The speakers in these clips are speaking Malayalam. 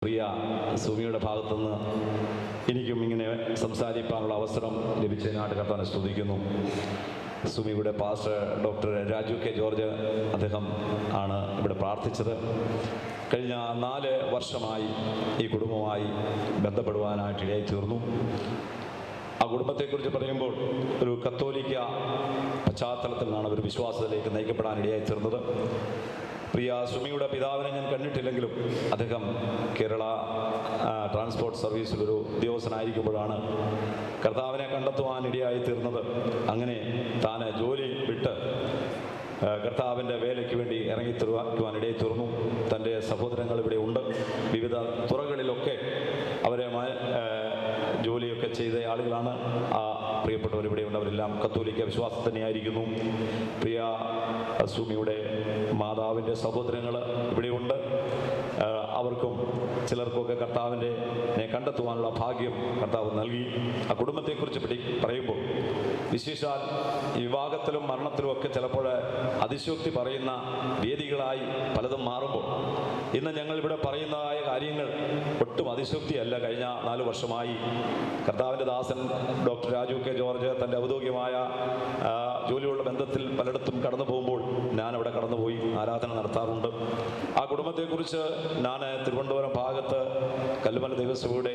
പ്രിയ സുമിയുടെ ഭാഗത്തുനിന്ന് എനിക്കും ഇങ്ങനെ സംസാരിക്കാനുള്ള അവസരം ലഭിച്ചതിനായിട്ട് കർത്താവിനെ സ്തുതിക്കുന്നു. സുമിയുടെ pastor doctor Raju K George അദ്ദേഹം ആണ് ഇവിടെ പ്രാർത്ഥിച്ചത്. കഴിഞ്ഞ 4 വർഷമായി ഈ കുടുംബവുമായി ബന്ധപ്പെടുവാനായിട്ട് ഇടയായി തീർന്നു. ആ കുടുംബത്തെക്കുറിച്ച് പറയുമ്പോൾ ഒരു കത്തോലിക്ക പശ്ചാത്തലത്തിൽ നിന്നാണ് ഒരു വിശ്വാസത്തിലേക്ക് നയിക്കപ്പെടാൻ ഇടയായി തീർന്നത്. പ്രിയ സുമിയുടെ പിതാവിനെ ഞാൻ കണ്ടിട്ടില്ലെങ്കിലും അദ്ദേഹം കേരള ട്രാൻസ്പോർട്ട് സർവീസിലൊരു ഉദ്യോഗസ്ഥനായിരിക്കുമ്പോഴാണ് കർത്താവിനെ കണ്ടെത്തുവാൻ ഇടയായി തീർന്നത്. അങ്ങനെ താൻ ജോലി വിട്ട് കർത്താവിൻ്റെ വേലയ്ക്ക് വേണ്ടി ഇറങ്ങിത്തിരുവാൻ ഇടയായി തീർന്നു. തൻ്റെ സഹോദരങ്ങൾ ഇവിടെ ഉണ്ട്. വിവിധ തുറകളിലൊക്കെ അവരെ ജോലിയൊക്കെ ചെയ്ത ആളുകളാണ്. ആ പ്രിയപ്പെട്ടവർ ഇവിടെയുണ്ട്. അവരെല്ലാം കത്തോലിക്ക വിശ്വാസം തന്നെയായിരിക്കുന്നു. പ്രിയ സുമിയുടെ മാതാവിൻ്റെ സഹോദരങ്ങൾ ഇവിടെയുണ്ട്. അവർക്കും ചിലർക്കൊക്കെ കർത്താവിനെ കണ്ടെത്തുവാനുള്ള ഭാഗ്യം കർത്താവ് നൽകി. ആ കുടുംബത്തെക്കുറിച്ച് പറയുമ്പോൾ വിശേഷാൽ വിവാഹത്തിലും മരണത്തിലും ഒക്കെ ചിലപ്പോൾ അതിശയോക്തി പറയുന്ന വേദികളായി പലതും മാറുമ്പോൾ ഇന്ന് ഞങ്ങൾ ഇവിടെ പറയുന്നതായ കാര്യങ്ങൾ ഒട്ടും അതിശയോക്തിയല്ല. കഴിഞ്ഞ 4 വർഷമായി കർത്താവിൻ്റെ ദാസൻ ഡോക്ടർ രാജു കെ ജോർജ് തൻ്റെ ഔദ്യോഗികമായ ജോലിയുള്ള ബന്ധത്തിൽ പലയിടത്തും കടന്നു പോകുമ്പോൾ ഞാൻ അവിടെ കടന്നുപോയി ആരാധന നടത്താറുണ്ട്. ആ കുടുംബത്തെക്കുറിച്ച് ഞാൻ തിരുവനന്തപുരം ഭാഗത്ത് കല്ലുമല ദേവസ്വയുടെ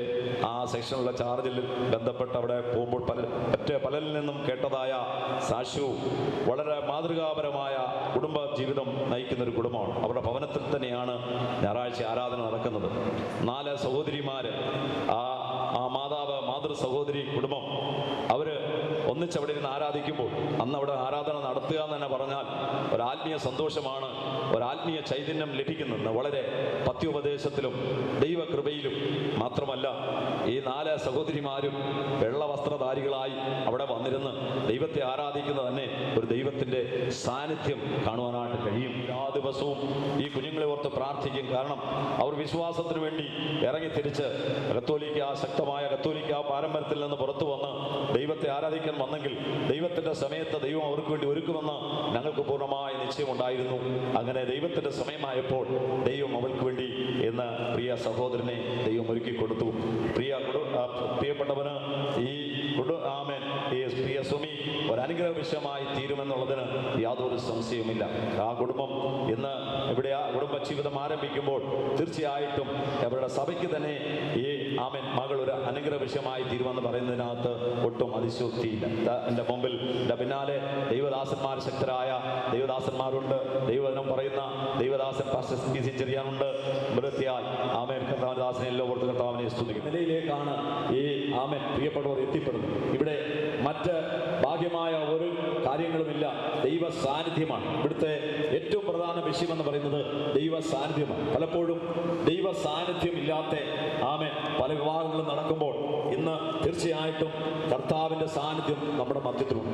ആ സെക്ഷനുള്ള ചാർജിൽ ബന്ധപ്പെട്ട് അവിടെ പോകുമ്പോൾ പലരിൽ നിന്നും കേട്ടതായ സാക്ഷ്യവും വളരെ മാതൃകാപരമായ കുടുംബ ജീവിതം നയിക്കുന്നൊരു കുടുംബമാണ്. അവരുടെ ഭവനത്തിൽ തന്നെയാണ് ഞായറാഴ്ച ആരാധന നടക്കുന്നത്. 4 സഹോദരിമാർ, ആ മാതൃ സഹോദരി കുടുംബം അവർ ഒന്നിച്ചവിടെ ഇരുന്ന് ആരാധിക്കുമ്പോൾ അന്ന് അവിടെ ആരാധന നടത്തുക എന്ന് തന്നെ പറഞ്ഞാൽ ഒരാത്മീയ സന്തോഷമാണ്, ഒരാത്മീയ ചൈതന്യം ലഭിക്കുന്നത്. വളരെ പത്യോപദേശത്തിലും ദൈവകൃപയിലും മാത്രമല്ല, ഈ 4 സഹോദരിമാരും വെള്ള വസ്ത്രധാരികളായി അവിടെ വന്നിരുന്ന് ദൈവത്തെ ആരാധിക്കുന്നത് തന്നെ ഒരു ദൈവത്തിൻ്റെ സാന്നിധ്യം കാണുവാനായിട്ട് കഴിയും. എല്ലാ ദിവസവും ഈ കുഞ്ഞുങ്ങളെ ഓർത്ത് പ്രാർത്ഥിക്കും. കാരണം അവർ വിശ്വാസത്തിന് വേണ്ടി ഇറങ്ങി തിരിച്ച് ശക്തമായ കത്തോലിക്ക പാരമ്പര്യത്തിൽ നിന്ന് പുറത്തു വന്ന് ദൈവത്തെ ആരാധിക്കാൻ വന്നെങ്കിൽ ദൈവത്തിൻ്റെ സമയത്ത് ദൈവം അവർക്ക് വേണ്ടി ഒരുക്കുമെന്ന് ഞങ്ങൾക്ക് പൂർണ്ണമായ നിശ്ചയമുണ്ടായിരുന്നു. അങ്ങനെ ദൈവത്തിൻ്റെ സമയമായപ്പോൾ ദൈവം അവർക്ക് വേണ്ടി എന്ന് പ്രിയ സഹോദരനെ ദൈവം ഒരുക്കി കൊടുത്തു. പ്രിയപ്പെട്ടവന് ഈ പ്രിയ സുമി ഒരനുഗ്രഹ വിഷയമായി തീരുമെന്നുള്ളതിന് യാതൊരു സംശയവുമില്ല. ആ കുടുംബം ഇന്ന് ഇവിടെ ആ കുടുംബ ജീവിതം ആരംഭിക്കുമ്പോൾ തീർച്ചയായിട്ടും അവരുടെ സഭയ്ക്ക് തന്നെ ഈ മകൾ ഒരു അനുഗ്രഹ വിഷയമായി തീരുമെന്ന് പറയുന്നതിനകത്ത് ഒട്ടും അതിശയോക്തിയില്ല. എൻ്റെ മുമ്പിൽ എൻ്റെ പിന്നാലെ ദൈവദാസന്മാർ, ശക്തരായ ദൈവദാസന്മാരുണ്ട്. ദൈവവചനം പറയുന്ന ദൈവദാസൻ പാസ്റ്റർ പി.സി. ചെറിയാനുണ്ട്. മൃത്യാൽ കർത്താവദാസനെ എല്ലാം ഓർത്ത് കർത്താവിനെ സ്തുതിക്കും നിലയിലേക്കാണ് ഈ പ്രിയപ്പെട്ടവർ എത്തിപ്പെടുന്നത്. ഇവിടെ മറ്റ് ഭാഗ്യമായ ഒരു കാര്യങ്ങളുമില്ല. ദൈവ സാന്നിധ്യമാണ് ഇവിടുത്തെ ഏറ്റവും പ്രധാന വിഷയമെന്ന് പറയുന്നത്. ദൈവ സാന്നിധ്യമാണ്. പലപ്പോഴും ദൈവ സാന്നിധ്യം ഇല്ലാത്ത പല വിവാഹങ്ങളും നടക്കുമ്പോൾ ഇന്ന് തീർച്ചയായിട്ടും കർത്താവിൻ്റെ സാന്നിധ്യം നമ്മുടെ മധ്യത്തിലുണ്ട്.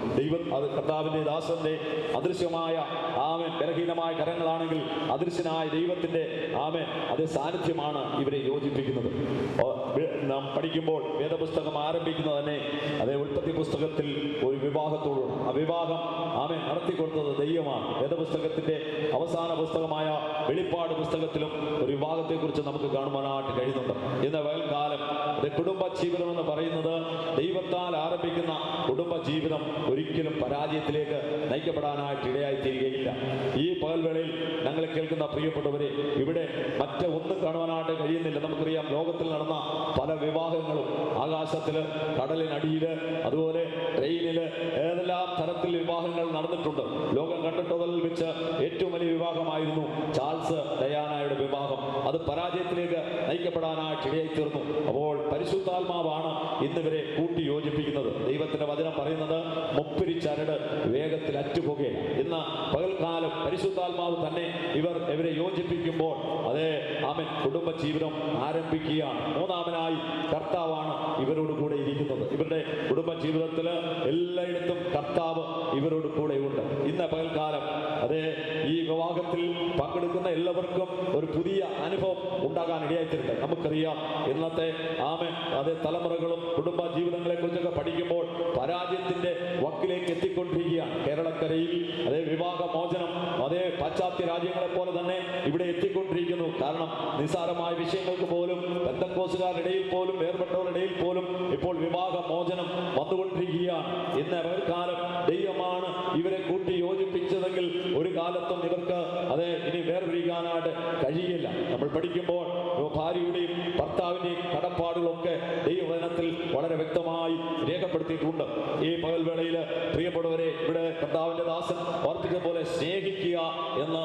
അത് കർത്താവിൻ്റെ ദാസന്റെ അദൃശ്യമായ ബലഹീനമായ കരങ്ങളാണെങ്കിൽ അദൃശ്യനായ ദൈവത്തിൻ്റെ അതേ സാന്നിധ്യമാണ് ഇവരെ യോജിപ്പിക്കുന്നത്. നാം പഠിക്കുമ്പോൾ വേദപുസ്തകം ആരംഭിക്കുന്നത് തന്നെ അതേ ഉൽപ്പത്തി പുസ്തകത്തിൽ ഒരു വിവാഹത്തോടും ആ വിവാഹം നടത്തിക്കൊടുത്തത് ദൈവമാണ്. വേദപുസ്തകത്തിന്റെ അവസാന പുസ്തകമായ വെളിപ്പാട് പുസ്തകത്തിലും ഒരു വിവാഹത്തെക്കുറിച്ച് നമുക്ക് കാണുവാനായിട്ട് കഴിയുന്നുണ്ട്. ഇന്ന് പകൽക്കാലം കുടുംബ ജീവിതം എന്ന് പറയുന്നത് ദൈവത്താൽ ആരംഭിക്കുന്ന കുടുംബ ജീവിതം ഒരിക്കലും പരാജയത്തിലേക്ക് നയിക്കപ്പെടാനായിട്ട് ഇടയായി തീരുകയില്ല. ഈ പകൽവേളയിൽ ഞങ്ങളെ കേൾക്കുന്ന പ്രിയപ്പെട്ടവരെ, ഇവിടെ ഒന്നും കാണുവാനായിട്ട് കഴിയുന്നില്ല. നമുക്കറിയാം, ലോകത്തിൽ നടന്ന പല വിവാഹങ്ങളും ആകാശത്തില്, കടലിനടിയില്, അതുപോലെ ട്രെയിനില്, ഏതെല്ലാം തരത്തിൽ വിവാഹങ്ങൾ നടന്നിട്ടുണ്ട്. ലോകം കണ്ടിട്ടുള്ളതിൽ വെച്ച് ഏറ്റവും വലിയ വിവാഹമായിരുന്നു ചാൾസ് ഡയാനയുടെ വിവാഹം. അത് പരാജയത്തിലേക്ക് നയിക്കപ്പെടാനായിട്ട് ഇടയായി തീർന്നു. അപ്പോൾ പരിശുദ്ധാത്മാവാണ് ഇന്നിവരെ കൂട്ടി യോജിപ്പിക്കുന്നത്. ദൈവത്തിന്റെ വചനം പറയുന്നത് മുപ്പിരി ചരട് വേഗത്തിൽ അറ്റുപോകുകയാണ്. ഇന്ന് പകൽക്കാലം പരിശുദ്ധാത്മാവ് തന്നെ ഇവരെ യോജിപ്പിക്കുമ്പോൾ കുടുംബ ജീവിതം ആരംഭിക്കുകയാണ്. മൂന്നാമനായി കർത്താവാണ് ഇവരെ ഇവരോട് കൂടെ ഇരിക്കുന്നത്. ഇവരുടെ കുടുംബ ജീവിതത്തിൽ എല്ലായിടത്തും കർത്താവ് ഇവരോട് കൂടെയുണ്ട്. ഇന്ന് പകൽക്കാലം അതേ ഈ വിവാഹത്തിൽ പങ്കെടുക്കുന്ന എല്ലാവർക്കും ഒരു പുതിയ അനുഭവം ഉണ്ടാകാൻ ഇടയായിട്ടുണ്ട്. നമുക്കറിയാം ഇന്നത്തെ അതേ തലമുറകളും കുടുംബ ജീവിതങ്ങളെ കുറിച്ചൊക്കെ പഠിക്കുമ്പോൾ പരാജയത്തിന്റെ വക്കിലേക്ക് എത്തിക്കൊണ്ടിരിക്കുകയാണ്. കേരളക്കരയിൽ അതേ വിവാഹമോചനം അതേ പാശ്ചാത്യ രാജ്യങ്ങളെ പോലെ തന്നെ ഇവിടെ എത്തിക്കൊണ്ടിരിക്കുന്നു. കാരണം നിസ്സാരമായ വിഷയങ്ങൾക്ക് പോലും പെന്തക്കോസുകാരുടെ ഇടയിൽ പോലും വേർപെട്ടവരുടെ ഇടയിൽ പോലും ഇപ്പോൾ വിവാഹമോചനം വന്നുകൊണ്ടിരിക്കുകയാണ്. ഇന്ന് പകൽക്കാലം ദൈവമാണ് ഇവരെ കൂട്ടി യോജിപ്പിച്ചതെങ്കിൽ ഒരു കാലത്തും ഇവർക്ക് അതേ ഇനി വേർപിരിക്കാനായിട്ട് കഴിയില്ല. നമ്മൾ പഠിക്കുമ്പോൾ ഭാര്യയുടെയും ഭർത്താവിന്റെയും കടപ്പാടുകളൊക്കെ ദൈവവചനത്തിൽ വളരെ വ്യക്തമായി രേഖപ്പെടുത്തിയിട്ടുണ്ട്. ഈ പകൽവേളയിൽ പ്രിയപ്പെട്ടവരെ ഇവിടെ കർത്താവിന്റെ ദാസൻ ഓർപ്പിച്ച പോലെ സ്നേഹിക്കുക എന്ന്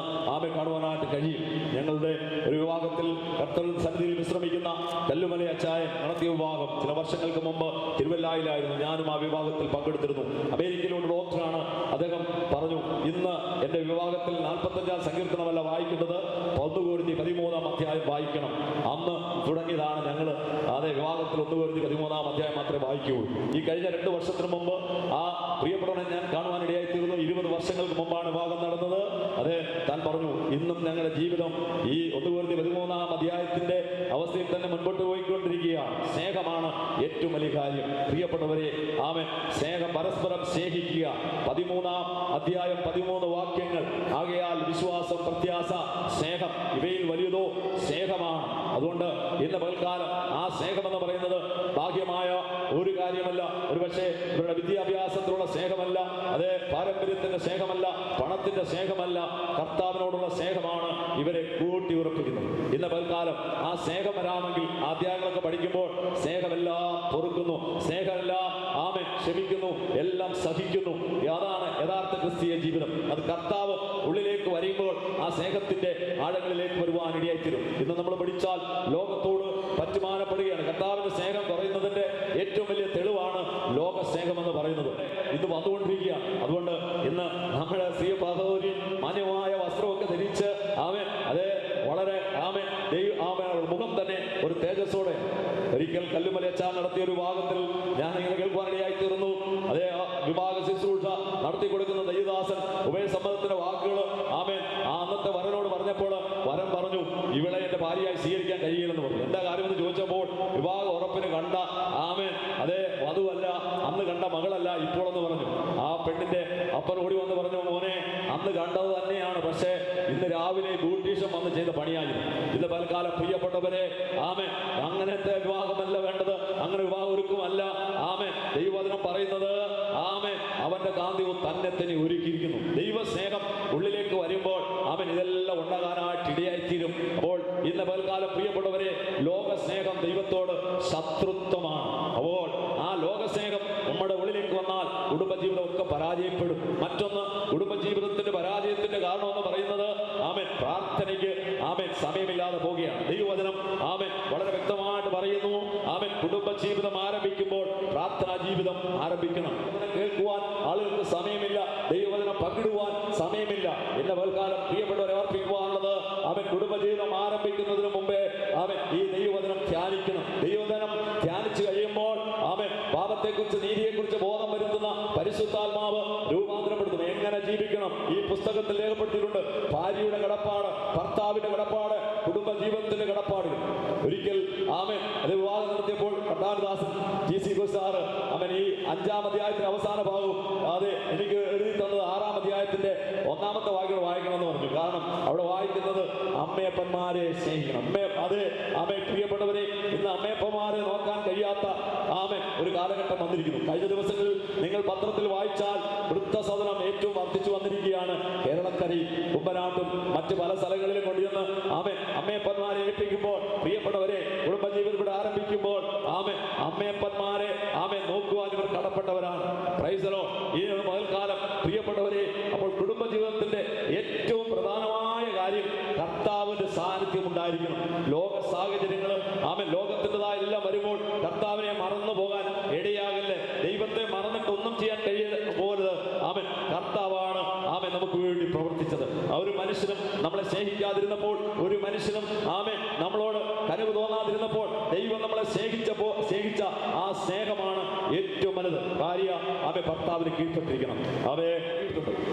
കാണുവാനായിട്ട് കഴിയും. ഞങ്ങളുടെ ഒരു വിവാഹത്തിൽ കർത്തരുടെ സന്നിധിയിൽ വിശ്രമിക്കുന്ന കല്ലുമല അച്ചായൻ നടത്തിയ വിവാഹം ചില വർഷങ്ങൾക്ക് മുമ്പ് തിരുവല്ലായിലായിരുന്നു. ഞാനും ആ വിവാഹത്തിൽ പങ്കെടുത്തിരുന്നു. അമേരിക്കയിലുള്ള ഡോക്ടറാണ്. അദ്ദേഹം പറഞ്ഞു, ഇന്ന് എൻ്റെ വിവാഹത്തിൽ 45-ാം സങ്കീർത്തനമല്ല വായിക്കേണ്ടത്, 1 കൊരിന്ത്യർ 13-ാം അധ്യായം വായിക്കണം. അന്ന് തുടങ്ങിയതാണ് ഞങ്ങൾ അതേ വിവാഹത്തിൽ 1 കൊരിന്ത്യർ 13-ാം അധ്യായം മാത്രമേ വായിക്കുകയുള്ളൂ. ഈ കഴിഞ്ഞ 2 വർഷത്തിന് മുമ്പ് ആ പ്രിയപ്പെട്ടവനെ ഞാൻ കാണുവാനിടയായി തീർന്നു. 20 വർഷങ്ങൾക്ക് മുമ്പാണ് വിവാഹം നടന്നത്. അതെ, താൻ പറഞ്ഞു, ഇന്നും ഞങ്ങളുടെ ജീവിതം ഈ 1 കൊരിന്ത്യർ 13-ാം അധ്യായത്തിന്റെ അവസ്ഥയിൽ തന്നെ മുൻപോട്ട് പോയിക്കൊണ്ടിരിക്കുകയാണ്. സ്നേഹമാണ് ഏറ്റവും വലിയ കാര്യം. പ്രിയപ്പെട്ടവരെ, സ്നേഹം, പരസ്പരം സ്നേഹിക്കുക. 13-ാം അധ്യായം 13 വാക്യങ്ങൾ. ആകയാൽ വിശ്വാസം, പ്രത്യാശ, സ്നേഹം, ഇവയിൽ വലിയതോ സ്നേഹമാണ്. അതുകൊണ്ട് ഇന്ന് പകൽക്കാലം ആ സ്നേഹമെന്ന് പറയുന്നത് ഭാഗ്യമായ ഒരു കാര്യമല്ല. ഒരുപക്ഷെ ഇവരുടെ വിദ്യാഭ്യാസത്തിലുള്ള സ്നേഹമല്ല, അതേ പാരമ്പര്യത്തിന്റെ സ്നേഹമല്ല, പണത്തിന്റെ സ്നേഹമല്ല, കർത്താവിനോടുള്ള സ്നേഹമാണ് ഇവരെ കൂട്ടി ഉറപ്പിക്കുന്നത്. ഇന്ന് പകൽക്കാലം ആ സ്നേഹം വരാമെങ്കിൽ അധ്യായങ്ങളൊക്കെ പഠിക്കുമ്പോൾ സ്നേഹമെല്ലാം പൊറുക്കുന്നു, സ്നേഹമെല്ലാം ക്ഷമിക്കുന്നു, എല്ലാം സഹിക്കുന്നു. അതാണ് യഥാർത്ഥ ക്രിസ്തീയ ജീവിതം. അത് കർത്താവ് ഉള്ളിലേക്ക് വരുമ്പോൾ ആ സ്നേഹത്തിന്റെ ആഴങ്ങളിലേക്ക് വരുവാൻ ഇടയായിത്തീരും. ഇന്ന് നമ്മൾ പഠിച്ചാൽ ലോകത്തോട് പറ്റുമാനപ്പെടുകയാണ്. കർത്താവിന്റെ സ്നേഹം പറയുന്നതിന്റെ ഏറ്റവും വലിയ തെളിവാണ് ലോക സ്നേഹം എന്ന് പറയുന്നത്. ഇത് വന്നുകൊണ്ടിരിക്കുകയാണ്. അതുകൊണ്ട് ഇന്ന് നമ്മുടെ സ്ത്രീ സഹോദരി മാന്യമായ വസ്ത്രമൊക്കെ ധരിച്ച് അതേ വളരെ മുഖം തന്നെ ഒരു തേജസ്സോടെ. ഒരിക്കൽ കല്ലുമല അച്ചാൻ നടത്തിയ ഒരു വിവാഹത്തിൽ ഞാൻ ഇങ്ങനെ കേൾക്കുവാനിടയായി തീർന്നു. അതേ വിവാഹ ശുശ്രൂഷ നടത്തി കൊടുക്കുന്ന ദൈവദാസൻ ഉഭയസമ്മതത്തിന്റെ വാക്കുകൾ ആ അന്നത്തെ വരനോട് പറഞ്ഞപ്പോൾ വരൻ പറഞ്ഞു, ഇവളെ എന്റെ ഭാര്യയായി സ്വീകരിക്കാൻ കഴിയില്ലെന്ന് പറഞ്ഞു. എന്താ കാര്യമെന്ന് ചോദിച്ചപ്പോൾ വിവാഹ ഉറപ്പിന് കണ്ട അതേ വധുവല്ല, അന്ന് കണ്ട മകളല്ല ഇപ്പോഴെന്ന് പറഞ്ഞു. ആ പെണ്ണിന്റെ അപ്പൻ ഓടി വന്ന് പറഞ്ഞു, മോനെ അന്ന് കണ്ടത് തന്നെയാണ്, പക്ഷേ ഇന്ന് രാവിലെ ബ്യൂട്ടീഷ്യൻ വന്ന് ചെയ്ത പണിയായിരുന്നു. ഇന്ന് പൽക്കാലം പ്രിയപ്പെട്ടവരെ അങ്ങനത്തെ വിവാഹമല്ല വേണ്ടത്, അങ്ങനെ വിവാഹം ഒരുക്കുമല്ല. ദൈവവചനം പറയുന്നത് അവന്റെ കാന്തിയും തന്നെ തന്നെ ഒരുക്കിയിരിക്കുന്നു. ദൈവസ്നേഹം ഉള്ളിലേക്ക് വരുമ്പോൾ ഇതെല്ലാം ഉണ്ടാകാനായിട്ട് ഇടയായിത്തീരും. അപ്പോൾ ഇന്ന് പൽക്കാലം പ്രിയപ്പെട്ടവരെ, ലോകസ്നേഹം ദൈവത്തോട് ശത്രുത്വമാണ്. അപ്പോൾ ആ ലോകസ്നേഹം നമ്മുടെ ഉള്ളിലേക്ക് വന്നാൽ കുടുംബജീവിതം ഒക്കെ പരാജയപ്പെടും. മറ്റൊന്ന്, കുടുംബജീവിതത്തിന്റെ പരാജയത്തിന്റെ കാരണം എന്ന് പറയുന്നത് പ്രാർത്ഥനയ്ക്ക് സമയമില്ലാതെ പോവുകയാണ്. ദൈവവചനം വളരെ വ്യക്തമായിട്ട് പറയുന്നു, കുടുംബജീവിതം ആരംഭിക്കുമ്പോൾ പ്രാർത്ഥനാ ജീവിതം ആരംഭിക്കണം. കേൾക്കുവാൻ ആളുകൾക്ക് സമയമില്ല, ദൈവവചനം പങ്കിടുവാൻ സമയമില്ല. എന്റെ പൽക്കാലം പ്രിയപ്പെട്ടവരെ ഓർപ്പിക്കുവാനുള്ളത്, കുടുംബജീവിതം ആരംഭിക്കുന്നതിന് മുമ്പേ ഈ ദൈവവചനം ധ്യാനിക്കണം. ദൈവവചനം ധ്യാനിച്ചു കഴിയുമ്പോൾ പാപത്തെക്കുറിച്ച്, നീതിയെക്കുറിച്ച് ബോധം വരുത്തുന്ന പരിശുദ്ധാത്മാവ് രൂപാന്തരപ്പെടുത്തും. എങ്ങനെ ജീവിക്കണം ഈ പുസ്തകത്തിൽ രേഖപ്പെടുത്തിയിട്ടുണ്ട്. ഭാര്യയുടെ കടപ്പാട്, ഭർത്താവിന്റെ കടപ്പാട്, കുടുംബജീവിതത്തിന്റെ കടപ്പാടുകൾ. ഒരിക്കൽ അത് വിവാഹം നടത്തിയപ്പോൾ കർത്താവിദാസൻ GC സാറ് ഈ 5-ാം അധ്യായത്തിന്റെ അവസാന ഭാഗവും എനിക്ക് എഴുതി തന്നത് 6-ാം അധ്യായത്തിന്റെ 1-ാമത്തെ വാക്യങ്ങൾ വായിക്കണമെന്ന് പറഞ്ഞു. കാരണം അവിടെ വായിക്കുന്നത് അമ്മയപ്പന്മാരെ സ്നേഹിക്കണം. പ്രിയപ്പെട്ടവരെ, ഇന്ന് അമ്മയപ്പന്മാരെ നോക്കാൻ കഴിയാത്ത ഒരു കാലഘട്ടം വന്നിരിക്കുന്നു. കഴിഞ്ഞ ദിവസങ്ങളിൽ നിങ്ങൾ പത്രത്തിൽ വായിച്ചാൽ വൃദ്ധസദനം ഏറ്റവും വർദ്ധിച്ചു വന്നിരിക്കുകയാണ്. കേരളക്കരയിൽ, കുമ്പനാട്ടും മറ്റ് പല സ്ഥലങ്ങളിലും കൊണ്ടുവന്ന് അമ്മയപ്പന്മാരെ ഏൽപ്പിക്കുമ്പോൾ, പ്രിയപ്പെട്ടവരെ, കുടുംബജീവിതം ഇവിടെ ആരംഭിക്കുമ്പോൾ അമ്മയപ്പന്മാരെ നോക്കുവാൻ ഇവർ കടപ്പെട്ടവരാണ്. പ്രൈസലോ. ഈ പകൽക്കാലം പ്രിയപ്പെട്ടവരെ, അപ്പോൾ കുടുംബജീവിതത്തിന്റെ ഏറ്റവും പ്രധാനമായ കാര്യം കർത്താവിന്റെ സാന്നിധ്യം ഉണ്ടായിരിക്കണം. ലോക സാഹചര്യങ്ങൾ ലോകത്തിൻ്റെതായ എല്ലാം വരുമ്പോൾ കർത്താവിനെ മറന്നു പോകാൻ ഇടയാകല്ലേ. ദൈവത്തെ മറന്നിട്ട് ഒന്നും ചെയ്യാൻ കഴിയുന്ന പോലത് കർത്താവാണ് നമുക്ക് വേണ്ടി പ്രവർത്തിച്ചത്. ഒരു മനുഷ്യനും നമ്മളെ സ്നേഹിക്കാതിരുന്നപ്പോൾ, ഒരു മനുഷ്യനും ആമേൻ നമ്മളോട് കനിവ് തോന്നാതിരുന്നപ്പോൾ ദൈവം നമ്മളെ സ്നേഹിച്ച ആ സ്നേഹമാണ് ഏറ്റവും വലുത്. ഭാര്യ ആമേ ഭർത്താവിന് കീഴ്പ്പെട്ടിരിക്കണം. അവയെ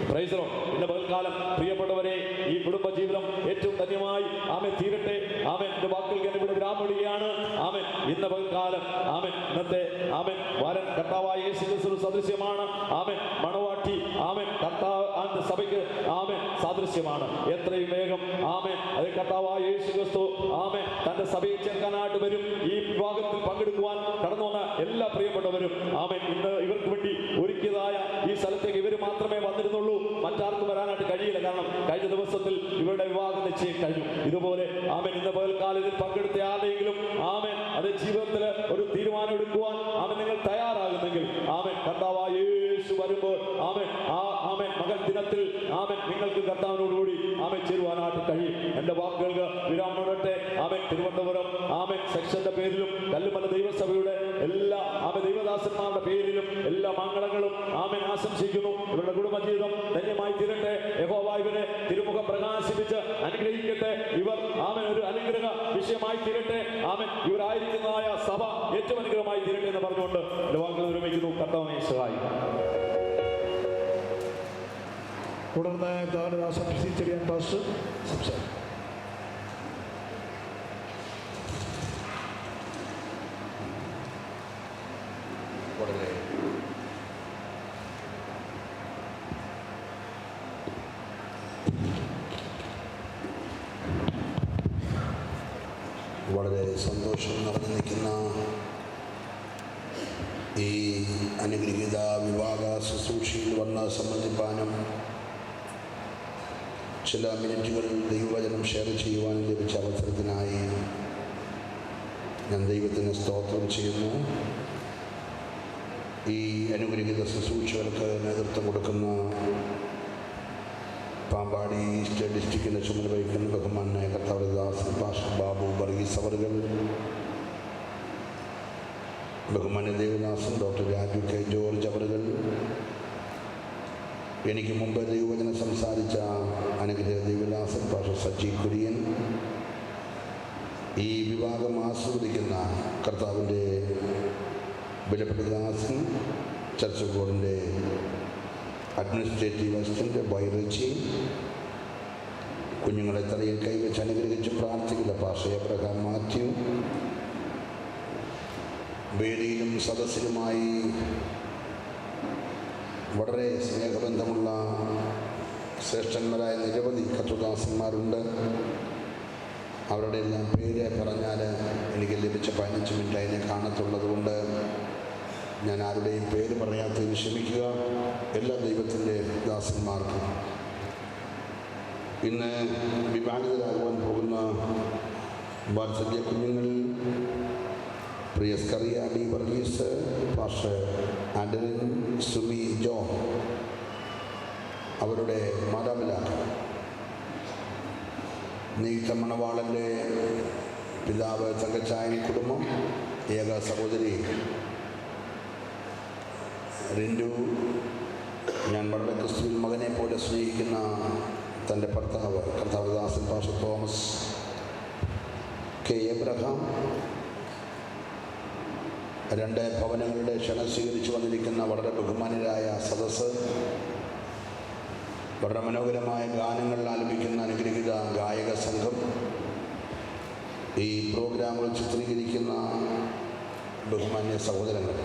പ്രൈസറോ. ഇന്ന് പകൽക്കാലം പ്രിയപ്പെട്ടവരെ, ഈ കുടുംബ ജീവിതം ഏറ്റവും ധന്യമായി ആമേ തീരട്ടെ. ആമേൻ. എന്റെ വാക്കുകൾ ഞാൻ ഇവിടെ വിരാമൊഴിയാണ്. ആമേൻ. ഇന്ന് പകൽക്കാലം ആമേൻ ഇന്നത്തെ ആമേൻ വരൻ കർത്താവായ യേശു ക്രിസ്തു സദൃശ്യമാണ്. ആമേൻ. മണവാട്ടി ആമേൻ കർത്താവ് സഭയ്ക്ക് ആമേൻ സാദൃശ്യമാണ്. എത്രയും വേഗം ആമേൻ അത് കർത്താവായ യേശു ക്രിസ്തു ആമേൻ തന്റെ സഭയിൽ ചേർക്കാനായിട്ട് വരും. ഈ വിവാഹത്തിൽ പങ്കെടുക്കുവാൻ കടന്നു വന്ന എല്ലാ പ്രിയപ്പെട്ടവരും ആമേൻ ഇന്ന് ഇവർക്ക് വേണ്ടി ഒരുക്കിയതായ ഈ സ്ഥലത്തേക്ക് ഇവർ മാത്രമേ വന്നിരുന്നുള്ളൂ. മറ്റാർക്കും വരാനായിട്ട് കഴിയില്ല. കാരണം കഴിഞ്ഞ ദിവസത്തിൽ ഇവരുടെ വിവാഹം നിശ്ചയം കഴിഞ്ഞു. ഇതുപോലെ ആമേൻ ഇന്ന് പകൽക്കാലത്തിൽ പങ്കെടുത്ത ആരെങ്കിലും ആമേൻ അത് ജീവിതത്തിൽ ഒരു തീരുമാനം എടുക്കുവാൻ ആമേൻ നിങ്ങൾ തയ്യാറാകുന്നെങ്കിൽ ആമേൻ കർത്താവായ യേശു വരുമ്പോൾ ആമേൻ ആമേൻ മകൻ ദിനത്തിൽ ആമേൻ നിങ്ങൾക്ക് കർത്താവിനോടുകൂടി ആമേൻ ചേരുവാനായിട്ട് കഴിയും. എന്റെ വാക്കുകൾക്ക് വിരാമപ്പെടട്ടെ. ആമേൻ. തിരുവനന്തപുരം ആമേൻ സെക്ഷന്റെ പേരിലും കല്ലുമല ദൈവസഭയുടെ എല്ലാ ആമേൻ ദൈവദാസന്മാരുടെ പേരിലും എല്ലാ മംഗളങ്ങളും ആമേൻ ആശംസിക്കുന്നു. ഇവരുടെ കുടുംബജീവിതം ധന്യമായി തീരട്ടെ. യഹോവ ഇവരെ തിരുമുഖം പ്രകാശിപ്പിച്ച് അനുഗ്രഹിക്കട്ടെ. ഇവർ ആമേൻ ഒരു അനുഗ്രഹ വിഷയമായി തീരട്ടെ. ആമേൻ. ഇവരായിരിക്കുന്നതായ സഭ ഏറ്റവും അനുഗ്രഹമായി തീരട്ടെ എന്ന് പറഞ്ഞുകൊണ്ട് എന്റെ വാക്കുകൾ വിരമിക്കുന്നു. കർത്താവിനെ സഹായിക്കും. തുടർന്ന് ദാനദാസ ചെറിയാൻ പാസ്റ്റർ സംസാരിക്കും. വളരെ സന്തോഷം നിറഞ്ഞു നിൽക്കുന്ന ഈ അനുഗ്രഹീത വിവാഹ ശുശ്രൂഷയിൽ വന്ന് സംബന്ധിപ്പാനും ചില മിനിറ്റുകൾ ദൈവവചനം ഷെയർ ചെയ്യുവാനും ലഭിച്ച അവസരത്തിനായി ഞാൻ ദൈവത്തിന് സ്തോത്രം ചെയ്യുന്നു. ഈ അനുഗ്രഹീത ശുശ്രൂഷകൾക്ക് നേതൃത്വം കൊടുക്കുന്ന പാമ്പാടി ഈസ്റ്റ് ഡിസ്ട്രിക്റ്റിൻ്റെ ചുമതല വഹിക്കുന്ന ബഹുമാനായ കർത്താവദാസൻ പാസ്റ്റർ ബാബു വർഗീസ് അവറുകൾ, ബഹുമാന്യ Devadasan doctor Raju K George അവറുകൾ, എനിക്ക് മുമ്പ് ദൈവവചനം സംസാരിച്ച അനുഗ്രഹ ദൈവദാസൻ പാസ്റ്റർ സജി കുര്യൻ, ഈ വിവാഹം ആസ്വദിക്കുന്ന കർത്താവിൻ്റെ വിലപ്പെട്ട ദാസൻ ചർച്ച് ബോർഡിൻ്റെ അഡ്മിനിസ്ട്രേറ്റീവ് അസിസ്റ്റൻ്റ് ബൈറച്ചി, കുഞ്ഞുങ്ങളെ തലയിൽ കൈവച്ച് അനുഗ്രഹിച്ച് പ്രാർത്ഥിക്കുന്ന പാസ്റ്റർ എബ്രഹാം മാത്യു, വേദിയിലും സദസ്സിലുമായി വളരെ സ്നേഹബന്ധമുള്ള ശ്രേഷ്ഠന്മാരായ നിരവധി കർത്തൃദാസന്മാരുണ്ട്. അവരുടെ എല്ലാം പേര് പറഞ്ഞാൽ എനിക്ക് ലഭിച്ച 15 മിനിറ്റ് അതിനെ കാണത്തുള്ളത് കൊണ്ട് ഞാൻ ആരുടെയും പേര് പറയാത്തതിൽ ക്ഷമിക്കുക. എല്ലാ ദൈവത്തിൻ്റെ ദാസന്മാർക്കും ഇന്ന് വിവാഹിതരാകുവാൻ പോകുന്ന വാത്സല്യ കുഞ്ഞുങ്ങൾ പ്രിയ സ്കറിയാടി വർഗീസ്, പാസ്റ്റർ ആൻഡലിൻ, സുമി ജോൺ, അവരുടെ മാതാപിതാക്കൾ, നീത്ത മണവാളൻ്റെ പിതാവ് തങ്കച്ചായൻ കുടുംബം, ഏക സഹോദരി റിൻഡു, ഞാൻ വളരെ ക്രിസ്തുവിൽ മകനെ പോലെ സ്നേഹിക്കുന്ന തൻ്റെ ഭർത്താവ് കർത്താവദാസൻ പാസ്റ്റർ തോമസ് കെ എബ്രഹാം, 2 ഭവനങ്ങളുടെ ക്ഷണം സ്വീകരിച്ചു വന്നിരിക്കുന്ന വളരെ ബഹുമാന്യരായ സദസ്സ്, വളരെ മനോഹരമായ ഗാനങ്ങൾ ആലപിക്കുന്ന അനുഗ്രഹീത ഗായക സംഘം, ഈ പ്രോഗ്രാമുകൾ ചിത്രീകരിക്കുന്ന ബഹുമാന്യ സഹോദരങ്ങൾ,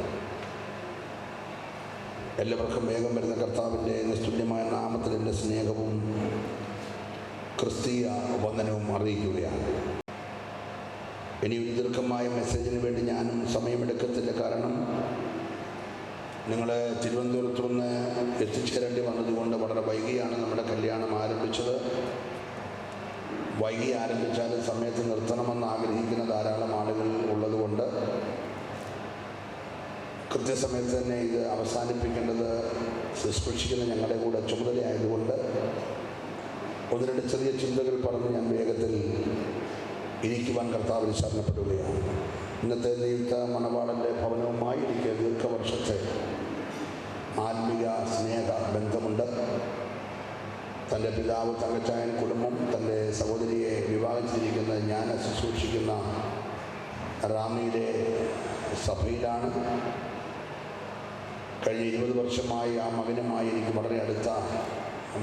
എല്ലാവർക്കും വേഗം വരുന്ന കർത്താവിൻ്റെ നിസ്തുല്യമായ നാമത്തിൽ എൻ്റെ സ്നേഹവും ക്രിസ്തീയ വന്ദനവും അറിയിക്കുകയാണ്. ഇനി ഒരു ദീർഘമായ മെസ്സേജിന് വേണ്ടി ഞാനും സമയമെടുക്കത്തില്ല. കാരണം നിങ്ങൾ തിരുവനന്തപുരത്തു നിന്ന് എത്തിച്ചേരേണ്ടി വന്നതുകൊണ്ട് വളരെ വൈകിയാണ് നമ്മുടെ കല്യാണം ആരംഭിച്ചത്. വൈകി ആരംഭിച്ചാലും സമയത്ത് നിർത്തണമെന്ന് ആഗ്രഹിക്കുന്ന ധാരാളം ആളുകൾ ഉള്ളതുകൊണ്ട് കൃത്യസമയത്ത് തന്നെ ഇത് അവസാനിപ്പിക്കേണ്ടത് ശുശ്രൂഷിക്കുന്ന ഞങ്ങളുടെ കൂടെ ചുമതലയായതുകൊണ്ട് 1-2 ചെറിയ ചിന്തകൾ പറഞ്ഞ് ഞാൻ വേഗത്തിൽ ഇരിക്കുവാൻ കർത്താവിൽ ശരണപ്പെടുകയാണ്. ഇന്നത്തെ നീത്ത മണവാളൻ്റെ ഭവനവുമായി എനിക്ക് ദീർഘവർഷത്തെ ആത്മീയ സ്നേഹ ബന്ധമുണ്ട്. തൻ്റെ പിതാവ് തങ്കച്ചായൻ കുടുംബം തൻ്റെ സഹോദരിയെ വിവാഹം ചെയ്തിരിക്കുന്ന ഞാൻ ശുശ്രൂഷിക്കുന്ന റാന്നിയിലെ സഭയിലാണ്. കഴിഞ്ഞ 20 വർഷമായി ആ മകനുമായി എനിക്ക് വളരെ അടുത്ത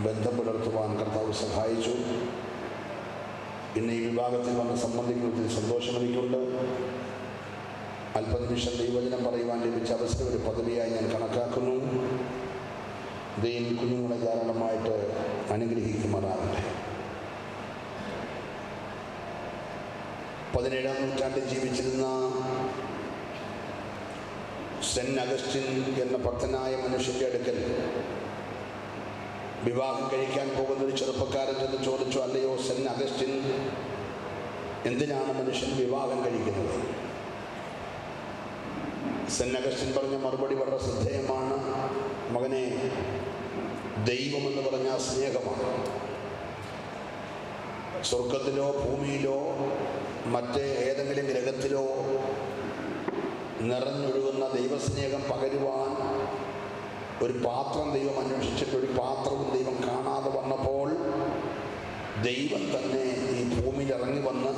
ബന്ധം പുലർത്തുവാൻ കർത്താവ് സഹായിച്ചു. ഇന്ന് ഈ വിഭാഗത്തിൽ വന്ന് സംബന്ധിക്കുന്നതിൽ സന്തോഷം എനിക്കുണ്ട്. അല്പനിമിഷം ദൈവവചനം പറയുവാൻ ലഭിച്ച അവസരം ഒരു പദവിയായി ഞാൻ കണക്കാക്കുന്നു. ദൈവം കുഞ്ഞുങ്ങളെ ധാരാളമായിട്ട് അനുഗ്രഹിക്കുമാറാകട്ടെ. 17-ാം നൂറ്റാണ്ടിൽ ജീവിച്ചിരുന്ന സെന്റ് അഗസ്റ്റിൻ എന്ന ഭക്തനായ മനുഷ്യൻ്റെ അടുക്കൽ വിവാഹം കഴിക്കാൻ പോകുന്നൊരു ചെറുപ്പക്കാരൻ ചെന്ന് ചോദിച്ചു, അല്ലയോ സെന്റ് അഗസ്റ്റിൻ, എന്തിനാണ് മനുഷ്യൻ വിവാഹം കഴിക്കുന്നത്? സെന്റ് അഗസ്റ്റിൻ പറഞ്ഞ മറുപടി വളരെ ശ്രദ്ധേയമാണ്. മകനെ, ദൈവമെന്ന് പറഞ്ഞാൽ സ്നേഹമാണ്. സ്വർഗത്തിലോ ഭൂമിയിലോ മറ്റേ ഏതെങ്കിലും ഗ്രഹത്തിലോ നിറഞ്ഞൊഴുകുന്ന ദൈവസ്നേഹം പകരുവാൻ ഒരു പാത്രം ദൈവം അന്വേഷിച്ചിട്ട് ഒരു പാത്രവും ദൈവം കാണാതെ വന്നപ്പോൾ ദൈവം തന്നെ ഈ ഭൂമിയിൽ ഇറങ്ങി വന്ന്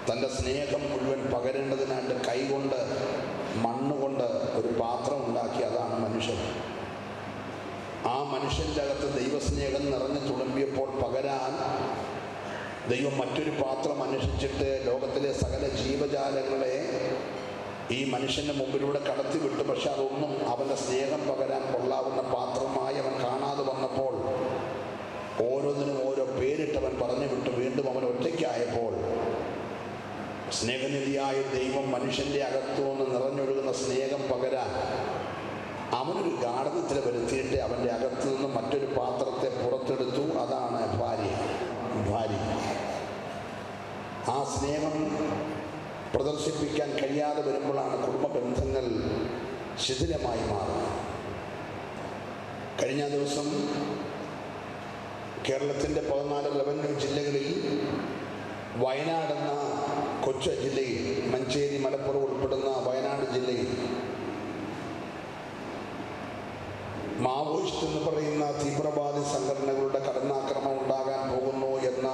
തൻ്റെ സ്നേഹം മുഴുവൻ പകരേണ്ടതിനായിട്ട് കൈകൊണ്ട് മണ്ണുകൊണ്ട് ഒരു പാത്രം ഉണ്ടാക്കി. അതാണ് മനുഷ്യൻ. ആ മനുഷ്യൻ്റെ അകത്ത് ദൈവസ്നേഹം നിറഞ്ഞു തുളുമ്പിയപ്പോൾ പകരാൻ ദൈവം മറ്റൊരു പാത്രം അന്വേഷിച്ചിട്ട് ലോകത്തിലെ സകല ജീവജാലങ്ങളെ ഈ മനുഷ്യൻ്റെ മുമ്പിലൂടെ കടത്തിവിട്ടു. പക്ഷെ അതൊന്നും അവൻ്റെ സ്നേഹം പകരാൻ കൊള്ളാവുന്ന പാത്രമായി അവൻ കാണാതെ വന്നപ്പോൾ ഓരോന്നിനും ഓരോ പേരിട്ടവൻ പറഞ്ഞു വിട്ടു. വീണ്ടും അവൻ ഒറ്റയ്ക്കായപ്പോൾ സ്നേഹനിധിയായ ദൈവം മനുഷ്യൻ്റെ അകത്തുനിന്ന് നിറഞ്ഞൊഴുകുന്ന സ്നേഹം പകരാൻ അവനൊരു ഗാഠത്തിൽ വരുത്തിയിട്ട് അവൻ്റെ അകത്തു നിന്ന് മറ്റൊരു പാത്രത്തെ പുറത്തെടുത്തു. അതാണ് ഭാര്യ. ആ സ്നേഹം പ്രദർശിപ്പിക്കാൻ കഴിയാതെ വരുമ്പോഴാണ് കുടുംബ ബന്ധങ്ങൾ ശിഥിലമായി മാറുന്നത്. കഴിഞ്ഞ ദിവസം കേരളത്തിൻ്റെ 14 റവന്യൂ ജില്ലകളിൽ വയനാടെന്ന കൊച്ചു ജില്ലയിൽ, മഞ്ചേരി, മലപ്പുറം ഉൾപ്പെടുന്ന വയനാട് ജില്ലയിൽ മാവോയിസ്റ്റ് എന്ന് പറയുന്ന തീവ്രവാദി സംഘടനകളുടെ കടന്നാക്രമണം ഉണ്ടാകാൻ പോകുന്നു എന്ന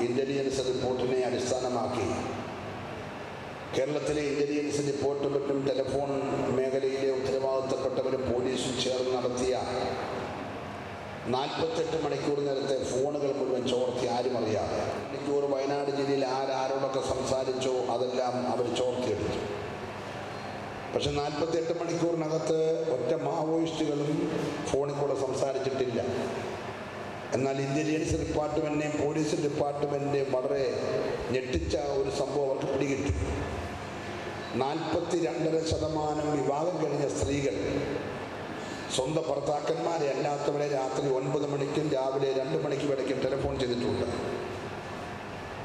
ഇന്റലിജൻസ് റിപ്പോർട്ടിനെ അടിസ്ഥാനമാക്കി കേരളത്തിലെ ഇന്റലിജൻസ് റിപ്പോർട്ടുകളും ടെലിഫോൺ മേഖലയിലെ ഉത്തരവാദിത്തപ്പെട്ടവരും പോലീസും ചേർന്ന് നടത്തിയ 48 മണിക്കൂർ നേരത്തെ ഫോണുകൾ മുഴുവൻ ചോർത്തി. ആരും അറിയാതെ മണിക്കൂർ വയനാട് ജില്ലയിൽ ആരോടൊക്കെ സംസാരിച്ചോ അതെല്ലാം അവർ ചോർത്തിയെടുത്തു. പക്ഷെ 48 മണിക്കൂറിനകത്ത് ഒറ്റ മാവോയിസ്റ്റുകളും ഫോണിൽ കൂടെ സംസാരിച്ചിട്ടില്ല. എന്നാൽ ഇന്റലിജൻസ് ഡിപ്പാർട്ട്മെൻറ്റിനെയും പോലീസ് ഡിപ്പാർട്ട്മെൻറ്റിനെയും വളരെ ഞെട്ടിച്ച ഒരു സംഭവം അവർക്ക് പിടികിട്ടി. 42.5% വിവാഹം കഴിഞ്ഞ സ്ത്രീകൾ സ്വന്തം ഭർത്താക്കന്മാരെ അല്ലാത്തവരെ രാത്രി 9 മണിക്കും രാവിലെ 2 മണിക്കും ഇടയ്ക്കും ടെലിഫോൺ ചെയ്തിട്ടുണ്ട്.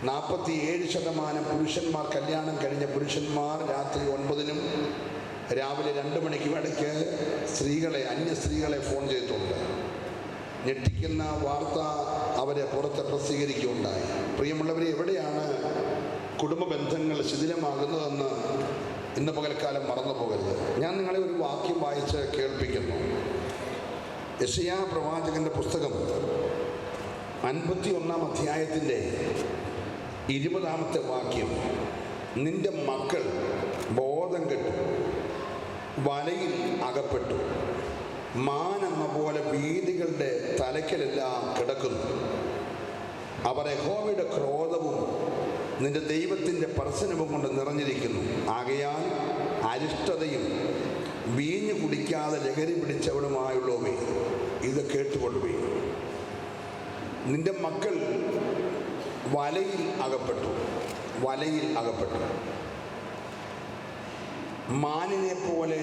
47% പുരുഷന്മാർ, കല്യാണം കഴിഞ്ഞ പുരുഷന്മാർ രാത്രി 9-നും രാവിലെ 2 മണിക്കും ഇടയ്ക്ക് അന്യ സ്ത്രീകളെ ഫോൺ ചെയ്തിട്ടുണ്ട്. ഞെട്ടിക്കുന്ന വാർത്ത അവരെ പുറത്ത് പ്രസിദ്ധീകരിക്കുകയുണ്ടായി. പ്രിയമുള്ളവരെ, എവിടെയാണ് കുടുംബ ബന്ധങ്ങൾ ശിഥിലമാകുന്നതെന്ന് ഇന്ന് പകൽക്കാലം മറന്നു പോകരുത്. ഞാൻ നിങ്ങളെ ഒരു വാക്യം വായിച്ച് കേൾപ്പിക്കുന്നു. യെശയ്യാ പ്രവാചകന്റെ പുസ്തകം 51-ാം അധ്യായത്തിൻ്റെ 20-ാമത്തെ വാക്യം. നിന്റെ മക്കൾ ബോധം കെട്ടു, വലയിൽ അകപ്പെട്ടു, മാനെന്ന പോലെ വീഥികളുടെ തലയ്ക്കലെല്ലാം കിടക്കുന്നു. അവർ യഹോവയുടെ ക്രോധവും നിന്റെ ദൈവത്തിൻ്റെ പ്രസന്നവും കൊണ്ട് നിറഞ്ഞിരിക്കുന്നു. ആകയാൽ അരിഷ്ടതയും വീഞ്ഞു കുടിക്കാതെ ലഹരി പിടിച്ചവളുമായുള്ളവേ, ഇത് കേട്ടുകൊള്ളുവേ. നിന്റെ മക്കൾ വലയിൽ അകപ്പെട്ടു. മാനിനെ പോലെ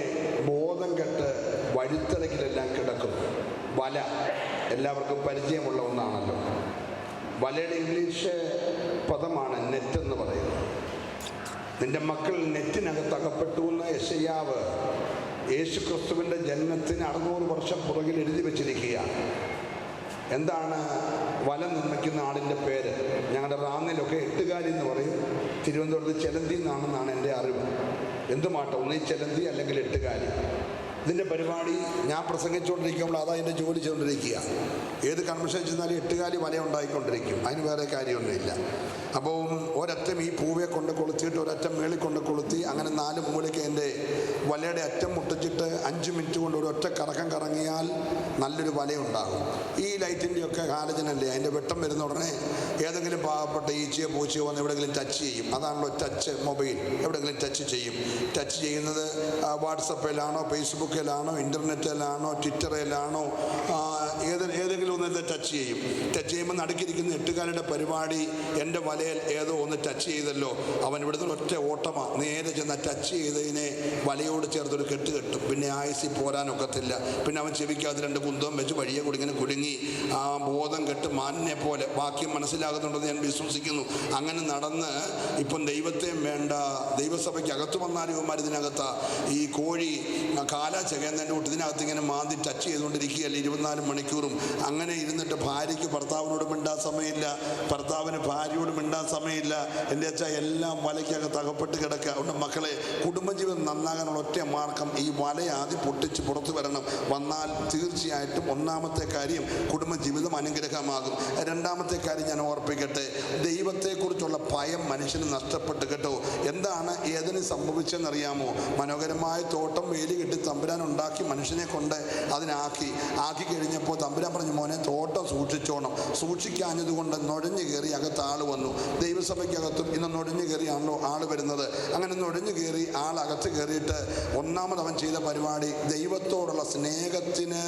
ബോധം കെട്ട് വഴിത്തലക്കിലെല്ലാം കിടക്കുന്നു. വല എല്ലാവർക്കും പരിചയമുള്ള ഒന്നാണല്ലോ. വലയുടെ ഇംഗ്ലീഷ് പദമാണ് നെറ്റ് എന്ന് പറയുന്നത്. നിന്റെ മക്കൾ നെറ്റിനകത്ത് അകപ്പെട്ടു എന്ന് യെശയ്യാവ് യേശു ക്രിസ്തുവിൻ്റെ ജന്മത്തിന് 600 വർഷം പുറകിൽ എഴുതി വച്ചിരിക്കുകയാണ്. എന്താണ് വല നിർമ്മിക്കുന്ന ആളിൻ്റെ പേര്? ഞങ്ങളുടെ റാന്നിലൊക്കെ എട്ടുകാലി എന്ന് പറയും, തിരുവനന്തപുരത്ത് ചെലന്തി എന്നാണെന്നാണ് എൻ്റെ അറിവ്. എന്തുമാട്ടെ, ഒന്നീ ചെലന്തി അല്ലെങ്കിൽ എട്ടുകാലി. ഇതിൻ്റെ പരിപാടി ഞാൻ പ്രസംഗിച്ചുകൊണ്ടിരിക്കുമ്പോൾ അതാ എൻ്റെ ജോലി ചെയ്തുകൊണ്ടിരിക്കുക. ഏത് കൺവെൻഷൻ ചെന്നാലും 8 കാലി വല ഉണ്ടായിക്കൊണ്ടിരിക്കും, അതിന് വേറെ കാര്യമൊന്നുമില്ല. അപ്പോൾ ഒരറ്റം ഈ പൂവെ കൊണ്ട് കൊളുത്തിയിട്ട് ഒരറ്റം മേളിൽ കൊണ്ട് കൊളുത്തി, അങ്ങനെ 4 മൂലയ്ക്ക് എൻ്റെ വലയുടെ അറ്റം മുട്ടിച്ചിട്ട് 5 മിനിറ്റ് കൊണ്ട് ഒരൊറ്റ കറക്കം കറങ്ങിയാൽ നല്ലൊരു വലയുണ്ടാകും. ഈ ലൈറ്റിൻ്റെയൊക്കെ ഹാലജനല്ലേ, അതിൻ്റെ വെട്ടം വരുന്ന ഉടനെ ഏതെങ്കിലും പാവപ്പെട്ട ഈച്ചയോ പൂച്ചയോ വന്ന് എവിടെയെങ്കിലും ടച്ച് ചെയ്യും. അതാണല്ലോ ടച്ച്, മൊബൈൽ എവിടെയെങ്കിലും ടച്ച് ചെയ്യും. ടച്ച് ചെയ്യുന്നത് വാട്സപ്പിലാണോ, ഫേസ്ബുക്കിലാണോ, ഇൻ്റർനെറ്റിലാണോ, ട്വിറ്ററിലാണോ, ഏതെങ്കിലും ഒന്നിൽ ടച്ച് ചെയ്യും. ടച്ച് ചെയ്യുമ്പോൾ നടുക്കിരിക്കുന്ന 8 കാലിയുടെ പരിപാടി എൻ്റെ വലയിൽ ഏതോ ഒന്ന് ടച്ച് ചെയ്തല്ലോ, അവൻ ഇവിടുന്ന് ഒറ്റ ഓട്ടമാണ് നേരെ ചെന്ന് ടച്ച് ചെയ്തതിനെ വലയോട് ചേർത്തൊരു കെട്ട് കെട്ടും. പിന്നെ ആയുസി പോരാനൊക്കത്തില്ല. പിന്നെ അവൻ ചെവിക്കകത്ത് 2 കുന്തവും വെച്ച് വഴിയെ കൂടി ഇങ്ങനെ കുടുങ്ങി ആ ബോധം കെട്ട് മാനിനെ പോലെ. വാക്യം മനസ്സിലാകുന്നുണ്ടെന്ന് ഞാൻ വിശ്വസിക്കുന്നു. അങ്ങനെ നടന്ന് ഇപ്പം ദൈവത്തെയും വേണ്ട, ദൈവസഭയ്ക്ക് അകത്ത് വന്നാലും ഇവന്മാർ ഇതിനകത്താ ഈ കോഴി കാല ചകയുന്നതിൻ്റെ കൂട്ട് ഇതിനകത്ത് ഇങ്ങനെ മാന്തി ടച്ച് ചെയ്തുകൊണ്ടിരിക്കുകയല്ല 24 മണിക്കൂറും. അങ്ങനെ ഇരുന്നിട്ട് ഭാര്യയ്ക്ക് ഭർത്താവിനോട് മിണ്ടാൻ സമയമില്ല, ഭർത്താവിന് ഭാര്യയോട് മിണ്ടാൻ സമയമില്ല. എൻ്റെ അച്ഛാ എല്ലാം വലയ്ക്കകത്ത് അകപ്പെട്ട് കിടക്കുക. അതുകൊണ്ട് മക്കളെ, കുടുംബജീവിതം നന്നാകാനുള്ള ഒറ്റ മാർഗം ഈ വല ആദ്യം പൊട്ടിച്ച് പുറത്തു വരണം. വന്നാൽ തീർച്ചയായിട്ടും ഒന്നാമത്തെ കാര്യം കുടുംബജീവിതം അനുഗ്രഹമാകും. രണ്ടാമത്തെ കാര്യം ഞാൻ ഓർപ്പിക്കട്ടെ, ദൈവത്തെക്കുറിച്ചുള്ള ഭയം മനുഷ്യന് നഷ്ടപ്പെട്ട് കേട്ടോ. എന്താണ് ഏതിന് സംഭവിച്ചെന്നറിയാമോ? മനോഹരമായ തോട്ടം വേലി കെട്ടി തമ്പുരാൻ ഉണ്ടാക്കി മനുഷ്യനെ കൊണ്ട് അതിനാക്കി കഴിഞ്ഞപ്പോൾ തമ്പുരാൻ പറഞ്ഞു, മോനെ തോട്ടം സൂക്ഷിച്ചോണം. സൂക്ഷിക്കാഞ്ഞതുകൊണ്ട് നുഴഞ്ഞു കയറി അകത്ത് ആൾ വന്നു. ദൈവസഭയ്ക്കകത്തും ഇന്ന് നുഴഞ്ഞു കയറിയാണല്ലോ ആൾ വരുന്നത്. അങ്ങനെ നുഴഞ്ഞു കയറി ആളകത്ത് കയറിയിട്ട് ഒന്നാമത് അവൻ ചെയ്ത പരിപാടി ദൈവത്തോടുള്ള സ്നേഹത്തിന്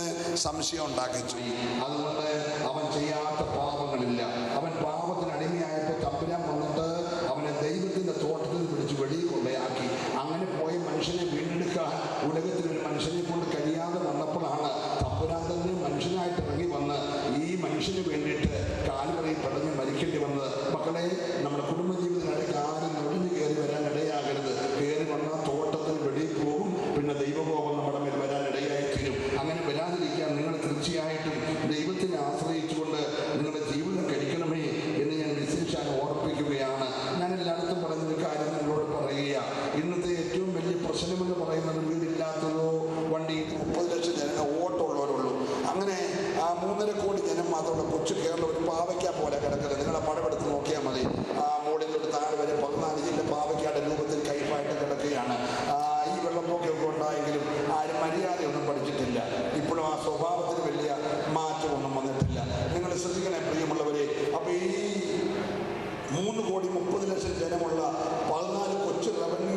സംശയം ഉണ്ടാക്കിച്ചു. അതുകൊണ്ട് അവൻ ചെയ്യാത്ത പാപങ്ങളില്ല. അവൻ പാപത്തിന് അടിമയായപ്പോൾ തമ്പുരാൻ വന്നിട്ട് അവനെ ദൈവത്തിൻ്റെ തോട്ടത്തിൽ പിടിച്ച് വെളിയിൽ കൊണ്ടയാക്കി. അങ്ങനെ പോയ മനുഷ്യനെ വീണ്ടെടുക്കാൻ ഉലകത്തിൽ ഒരു മനുഷ്യനെ കൊണ്ട് കഴിയാതെ വന്നപ്പോഴാണ് തമ്പുരാൻ തന്നെ മനുഷ്യനായിട്ട് ഇറങ്ങി വന്ന് ഈ മനുഷ്യന് വേണ്ടിയിട്ട് കാൽവറിയിൽ പടഞ്ഞ് മരിക്കേണ്ടി വന്നത്. മക്കളെ, നമ്മുടെ കുടുംബജീവിതത്തിനിടയ്ക്ക് ആരും നുഴഞ്ഞു കയറി വരാൻ ഇടയാകരുത്. കയറി വന്നാൽ തോട്ടത്തിൽ വെളിയിൽ പോകും, പിന്നെ ദൈവകോപം നമ്മുടെ മേൽ വരാൻ ഇടയായി തീരും. അങ്ങനെ വരാതിരിക്കാൻ നിങ്ങൾ തീർച്ചയായിട്ടും ദൈവത്തിനെ ആശ്രയിച്ചുകൊണ്ട് നിങ്ങളുടെ ജീവിതം കഴിക്കണമേ എന്ന് ഞാൻ വിശേഷാൽ ഓർപ്പിക്കുകയാണ്. ഞാൻ എല്ലായിടത്തും പറഞ്ഞൊരു കാര്യം നിങ്ങളോട് പറയുക. ഇന്നത്തെ ഏറ്റവും വലിയ പ്രശ്നമെന്ന് പറയുന്നത് വീടില്ലാത്തതോ, വണ്ടി 30 ലക്ഷം ജനങ്ങൾ വോട്ടുള്ളവരുള്ളൂ. അങ്ങനെ 3.5 കോടി ജനം മാത്രമുള്ള കൊച്ചു കേരളം ഒരു പാവയ്ക്ക പോലെ കിടക്കുന്നത്. നിങ്ങളെ പടമെടുത്ത് നോക്കിയാൽ മതി. മോളിൽ തൊട്ട് താഴെ വരെ 14 ജില്ല പാവയ്ക്കയുടെ രൂപത്തിൽ കൈപ്പായിട്ട് കിടക്കുകയാണ്. ഈ വെള്ളപ്പൊക്കമൊക്കെ ഉണ്ടായെങ്കിലും ആരും മര്യാദയൊന്നും പഠിച്ചിട്ടില്ല. ഇപ്പോഴും ആ സ്വഭാവത്തിന് വലിയ മാറ്റമൊന്നും വന്നിട്ടില്ല. നിങ്ങൾ ശ്രദ്ധിക്കണേ പ്രിയമുള്ളവരെ. അപ്പോൾ ഈ 3.30 കോടി ജനമുള്ള 14 കൊച്ചു റവന്യൂ